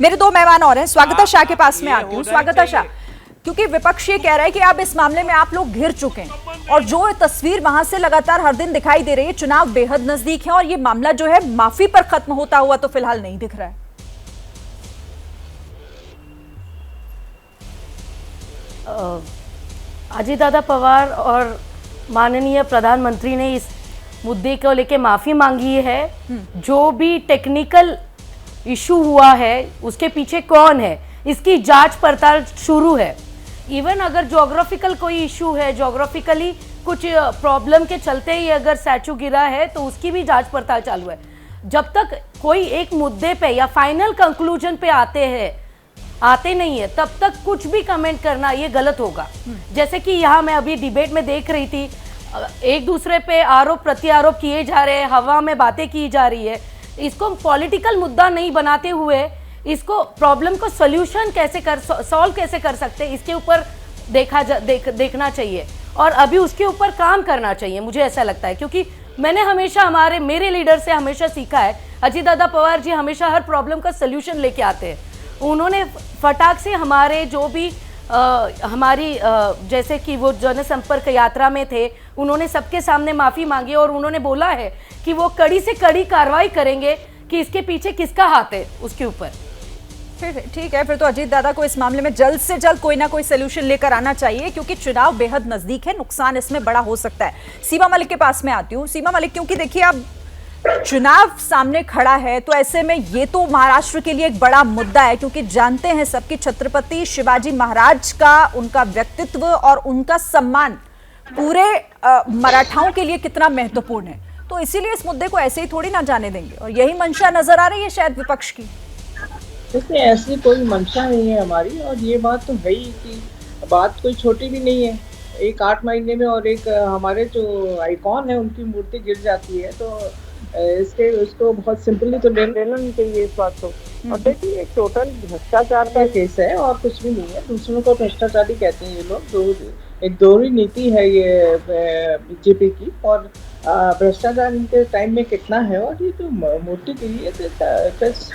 मेरे दो मेहमान और हैं, स्वागता शाह के पास में आती हूँ। स्वागता शाह, क्योंकि विपक्ष ये कह रहा है कि अब इस मामले में आप लोग घिर चुके हैं और जो तस्वीर वहां से लगातार हर दिन दिखाई दे रही है, चुनाव बेहद नजदीक है और ये मामला जो है माफी पर खत्म होता हुआ तो फिलहाल नहीं दिख रहा है। अजय दादा पवार और माननीय प्रधानमंत्री ने इस मुद्दे को लेकर माफी मांगी है। जो भी टेक्निकल इशू हुआ है उसके पीछे कौन है, इसकी जांच पड़ताल शुरू है। इवन अगर ज्योग्राफिकल कोई इशू है, ज्योग्राफिकली कुछ प्रॉब्लम के चलते ही अगर स्टैचू गिरा है तो उसकी भी जांच पड़ताल चालू है। जब तक कोई एक मुद्दे पे या फाइनल कंक्लूजन पे आते नहीं है तब तक कुछ भी कमेंट करना ये गलत होगा। जैसे कि यहाँ मैं अभी डिबेट में देख रही थी, एक दूसरे पे आरोप प्रत्यारोप किए जा रहे हैं, हवा में बातें की जा रही है। इसको पॉलिटिकल मुद्दा नहीं बनाते हुए इसको प्रॉब्लम को सॉल्यूशन सॉल्व कैसे कर सकते हैं, इसके ऊपर देखना चाहिए और अभी उसके ऊपर काम करना चाहिए, मुझे ऐसा लगता है। क्योंकि मैंने हमेशा मेरे लीडर से हमेशा सीखा है, अजय दादा पवार जी हमेशा हर प्रॉब्लम का सॉल्यूशन लेके आते हैं। उन्होंने फटाक से हमारे जो भी हमारी जैसे कि वो जनसंपर्क यात्रा में थे, उन्होंने सबके सामने माफ़ी मांगी और उन्होंने बोला है कि वो कड़ी से कड़ी कार्रवाई करेंगे कि इसके पीछे किसका हाथ है उसके ऊपर। फिर ठीक है, फिर तो अजीत दादा को इस मामले में जल्द से जल्द कोई ना कोई सोल्यूशन लेकर आना चाहिए क्योंकि चुनाव बेहद नजदीक है, नुकसान इसमें बड़ा हो सकता है। सीमा मलिक के पास में आती हूँ। सीमा मलिक, क्योंकि देखिए अब चुनाव सामने खड़ा है तो ऐसे में ये तो महाराष्ट्र के लिए एक बड़ा मुद्दा है क्योंकि जानते हैं सबकी छत्रपति शिवाजी महाराज का, उनका व्यक्तित्व और उनका सम्मान पूरे मराठाओं के लिए कितना महत्वपूर्ण है। तो इसीलिए इस मुद्दे को ऐसे ही थोड़ी ना जाने देंगे और यही मंशा नजर आ रही है शायद विपक्ष की। देखिए, ऐसी कोई मंशा नहीं है हमारी और ये बात तो है ही कि बात कोई छोटी भी नहीं है। एक 8 महीने में और एक हमारे जो आइकॉन है उनकी मूर्ति गिर जाती है तो उसको बहुत सिंपली तो लेना नहीं चाहिए इस बात को। और देखिए, एक टोटल भ्रष्टाचार का केस है और कुछ भी नहीं है। दूसरों को भ्रष्टाचारी कहते हैं ये लोग। एक दोहरी नीति है ये बीजेपी की और भ्रष्टाचार इनके टाइम में कितना है और ये तो मूर्ति के लिए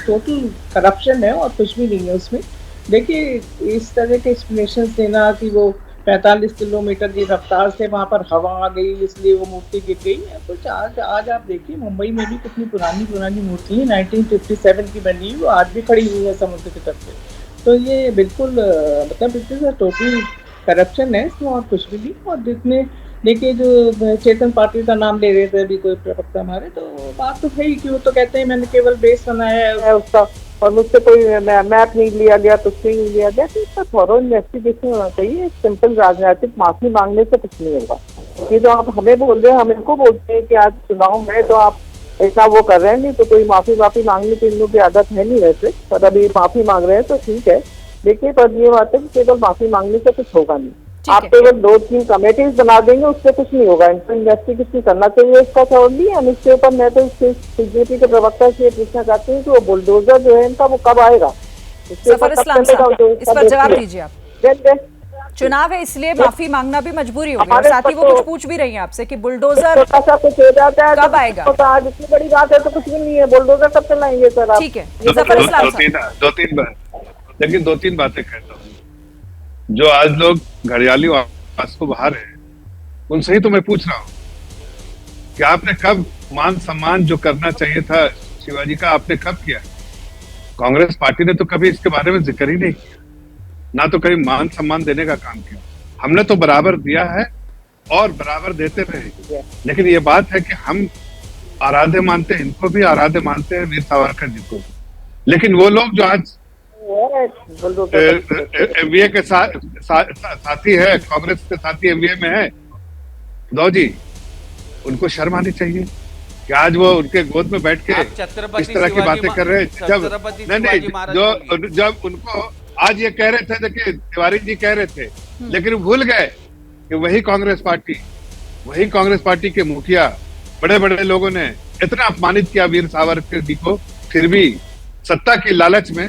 टोटल करप्शन है और कुछ भी नहीं है उसमें। देखिए, इस तरह के एक्सप्लेनेशन देना कि वो 45 किलोमीटर की रफ्तार से वहाँ पर हवा आ गई इसलिए वो मूर्ति गिर गई है कुछ। आज आप देखिए, मुंबई में भी कितनी पुरानी मूर्ति है, 1957 की बनी हुई, वो आज भी खड़ी हुई है समुद्र की तट पे। तो ये बिल्कुल मतलब टोटल करप्शन है इसमें और कुछ भी नहीं। और जितने देखिए, जो चेतन पाटिल का नाम ले रहे थे अभी कोई प्रवक्ता हमारे, तो बात तो है ही कि वो तो कहते हैं मैंने केवल बेस बनाया है उसका और मुझसे कोई मैप नहीं लिया गया, कुछ नहीं लिया गया। तो इसका थॉरो इन्वेस्टिगेशन होना चाहिए। सिंपल राजनीतिक माफी मांगने से कुछ नहीं होगा। ये जो आप हमें बोल रहे हैं, हम इनको बोलते हैं कि आज चुनाव में तो आप इतना वो कर रहे हैं, नहीं तो कोई माफी मांगने की इन लोग की आदत है नहीं वैसे, पर अभी माफी मांग रहे हैं तो ठीक है। देखिए, पर ये बात है कि केवल माफी मांगने से कुछ होगा नहीं। आप केवल 2-3 कमेटीज बना देंगे, उससे कुछ नहीं होगा। इनको इन्वेस्टिगेशन करना चाहिए इसका छोड़ दी। हम इसके ऊपर मैं तो बीजेपी के प्रवक्ता से पूछना चाहती हूँ कि वो बुलडोजर जो है इनका वो कब आएगा, इस पर जवाब दीजिए आप। चुनाव है इसलिए माफी मांगना भी मजबूरी होगी और साथ ही वो कुछ पूछ भी रही है आपसे कि बुलडोजर कुछ हो जाता है कब आएगा। आज इतनी बड़ी बात है तो कुछ भी नहीं है, बुलडोजर कब चलाएंगे सर आप? ठीक है, जफर इस्लाम लेकिन 2-3 बातें कहता हूँ। जो आज लोग घड़ियाली वास को बाहर है उनसे ही तो मैं पूछ रहा हूँ कि आपने कब मान सम्मान जो करना चाहिए था शिवाजी का, आपने कब किया? कांग्रेस पार्टी ने तो कभी इसके बारे में जिक्र ही नहीं किया, ना तो कभी मान सम्मान देने का काम किया। हमने तो बराबर दिया है और बराबर देते रहे। लेकिन ये बात है कि हम आराध्य मानते हैं, इनको भी आराध्य मानते हैं, वीर सावरकर जी को। लेकिन वो लोग जो आज एमवीए के साथी है, कांग्रेस के साथी एमवीए में है, दो जी, उनको शर्म आनी चाहिए कि आज वो उनके गोद में बैठ के इस तरह की बातें कर रहे हैं। जब उनको आज ये कह रहे थे, देखिए तिवारी जी कह रहे थे, लेकिन भूल गए कि वही कांग्रेस पार्टी के मुखिया बड़े बड़े लोगों ने इतना अपमानित किया वीर सावरकर जी को, फिर भी सत्ता की लालच में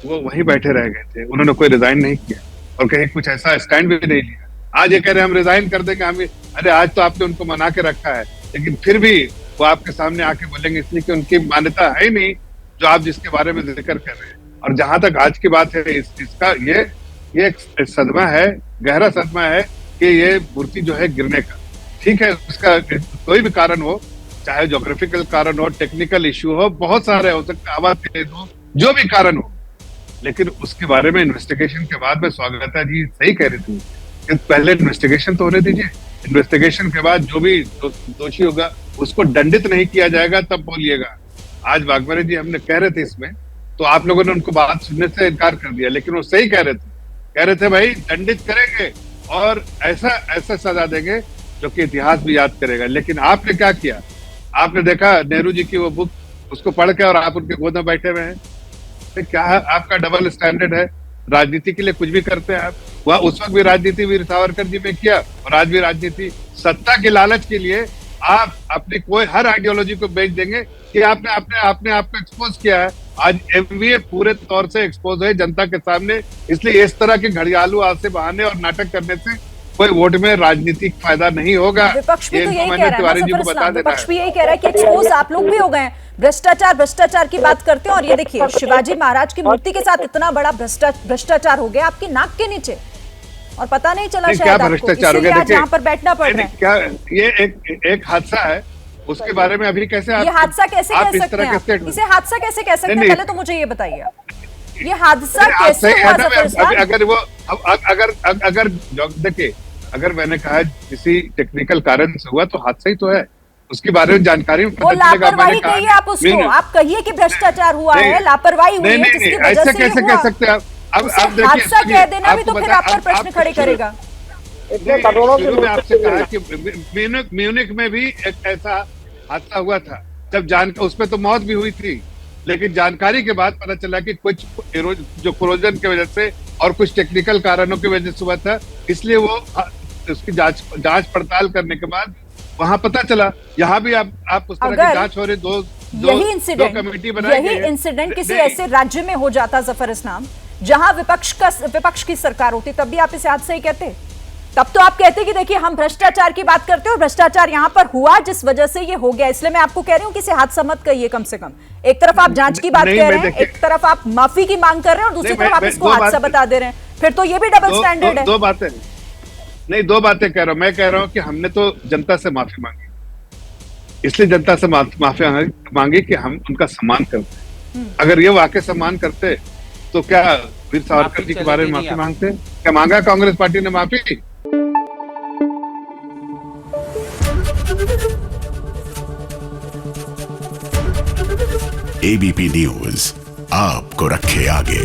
वो वहीं बैठे रह गए थे। उन्होंने कोई रिजाइन नहीं किया और कहीं कुछ ऐसा स्टैंड भी नहीं लिया। आज ये कह रहे हैं हम रिजाइन कर देंगे, हम अरे आज तो आपने उनको मना के रखा है, लेकिन फिर भी वो आपके सामने आके बोलेंगे इसलिए कि उनकी मान्यता है ही नहीं जो आप जिसके बारे में जिक्र कर रहे हैं। और जहां तक आज की बात है, इसका ये एक सदमा है, गहरा सदमा है कि ये मूर्ति जो है गिरने का, ठीक है, उसका कोई भी कारण हो, चाहे ज्योग्राफिकल कारण हो, टेक्निकल इश्यू हो, बहुत सारे हो सकते, आवाज तेज हो, जो भी कारण हो, लेकिन उसके बारे में इन्वेस्टिगेशन के बाद में स्वागता जी सही कह रही थी कि पहले इन्वेस्टिगेशन तो होने दीजिए, इन्वेस्टिगेशन के बाद जो भी दोषी होगा उसको दंडित नहीं किया जाएगा तब बोलिएगा। आज वाघमारे जी हमने कह रहे थे इसमें, तो आप लोगों ने उनको बात सुनने से इनकार कर दिया, लेकिन वो सही कह रहे थे भाई दंडित करेंगे और ऐसा सजा देंगे जो कि इतिहास भी याद करेगा। लेकिन आपने क्या किया, आपने देखा नेहरू जी की वो बुक, उसको पढ़ के और आप उनके गोद में बैठे हुए हैं, तो क्या आपका डबल स्टैंडर्ड है? राजनीति के लिए कुछ भी करते हैं आप। वह उस वक्त भी राजनीति वीर सावरकर जी में किया और आज भी राजनीति, सत्ता के लालच के लिए आप अपनी कोई हर आइडियोलॉजी को बेच देंगे कि आपने आपको एक्सपोज किया है। आज एमवीए पूरे तौर से एक्सपोज है जनता के सामने, इसलिए इस तरह के घड़ियालू आसे बहाने और नाटक करने से कोई वोट में राजनीतिक फायदा नहीं होगा। विपक्ष भी तो यही कह रहा है ना, बता देना, विपक्ष भी यही कह रहा है कि एक्सपोज आप लोग भी हो गए हैं, भ्रष्टाचार की बात करते हैं, और ये देखिए शिवाजी महाराज की मूर्ति के साथ इतना बड़ा भ्रष्टाचार हो गया आपकी नाक के नीचे और पता नहीं चला शायद आपको, इसीलिए आज यहाँ पर बैठना पड़ रहा है। क्या ये एक हादसा है, उसके बारे में अभी कैसे ये हादसा कैसे कह सकते हैं, इसे हादसा कैसे कह सकते हैं, पहले तो मुझे ये बताइए ये हादसा कैसे हुआ जफर इस्लाम? अगर देखिए, अगर मैंने कहा किसी टेक्निकल कारण से हुआ तो हादसा ही तो है, उसके बारे में जानकारी वो लापरवाही कहिए आप उसको, आप कहिए कि भ्रष्टाचार हुआ है, लापरवाही हुई है जिसकी वजह से कैसे कह सकते हैं आप? अब हादसा कह देना भी तो फिर आप पर प्रश्न खड़े करेगा। मैं आपसे कहा कि म्यूनिक में भी एक ऐसा हादसा हुआ था, जब उसमें तो मौत भी हुई थी, लेकिन जानकारी के बाद पता चला कि कुछ जो कोरोजन की वजह से और कुछ टेक्निकल कारणों की वजह से हुआ था, इसलिए वो उसकी जांच पड़ताल करने के बाद वहां पता चला। यहाँ भी आप उस तरह की जांच हो रही, दो कमेटी बनाई गई है। यही इंसिडेंट किसी ऐसे राज्य में हो जाता जफर इस्लाम जहां विपक्ष की सरकार होती, तब भी आप इसे हादसा ही कहते? तब तो आप कहते कि देखिए हम भ्रष्टाचार की बात करते हैं और भ्रष्टाचार यहां पर हुआ जिस वजह से ये हो गया, इसलिए मैं आपको कह रही हूं कि इसे हादसा मत कहिए। कम से कम एक तरफ आप जांच की बात कह रहे हैं, एक तरफ आप माफी की मांग कर रहे हैं और दूसरी तरफ आप इसको हादसा बता दे रहे हैं, फिर तो ये भी डबल स्टैंडर्ड है। दो बातें कह रहा हूं। मैं कह रहा हूं कि हमने तो जनता से माफी मांगी, इसलिए जनता से माफी मांगी कि हम उनका सम्मान करते। अगर ये वाकई सम्मान करते तो क्या वीर सावरकर जी के बारे में माफी मांगते? क्या मांगा कांग्रेस पार्टी ने माफी? एबीपी न्यूज आपको रखे आगे।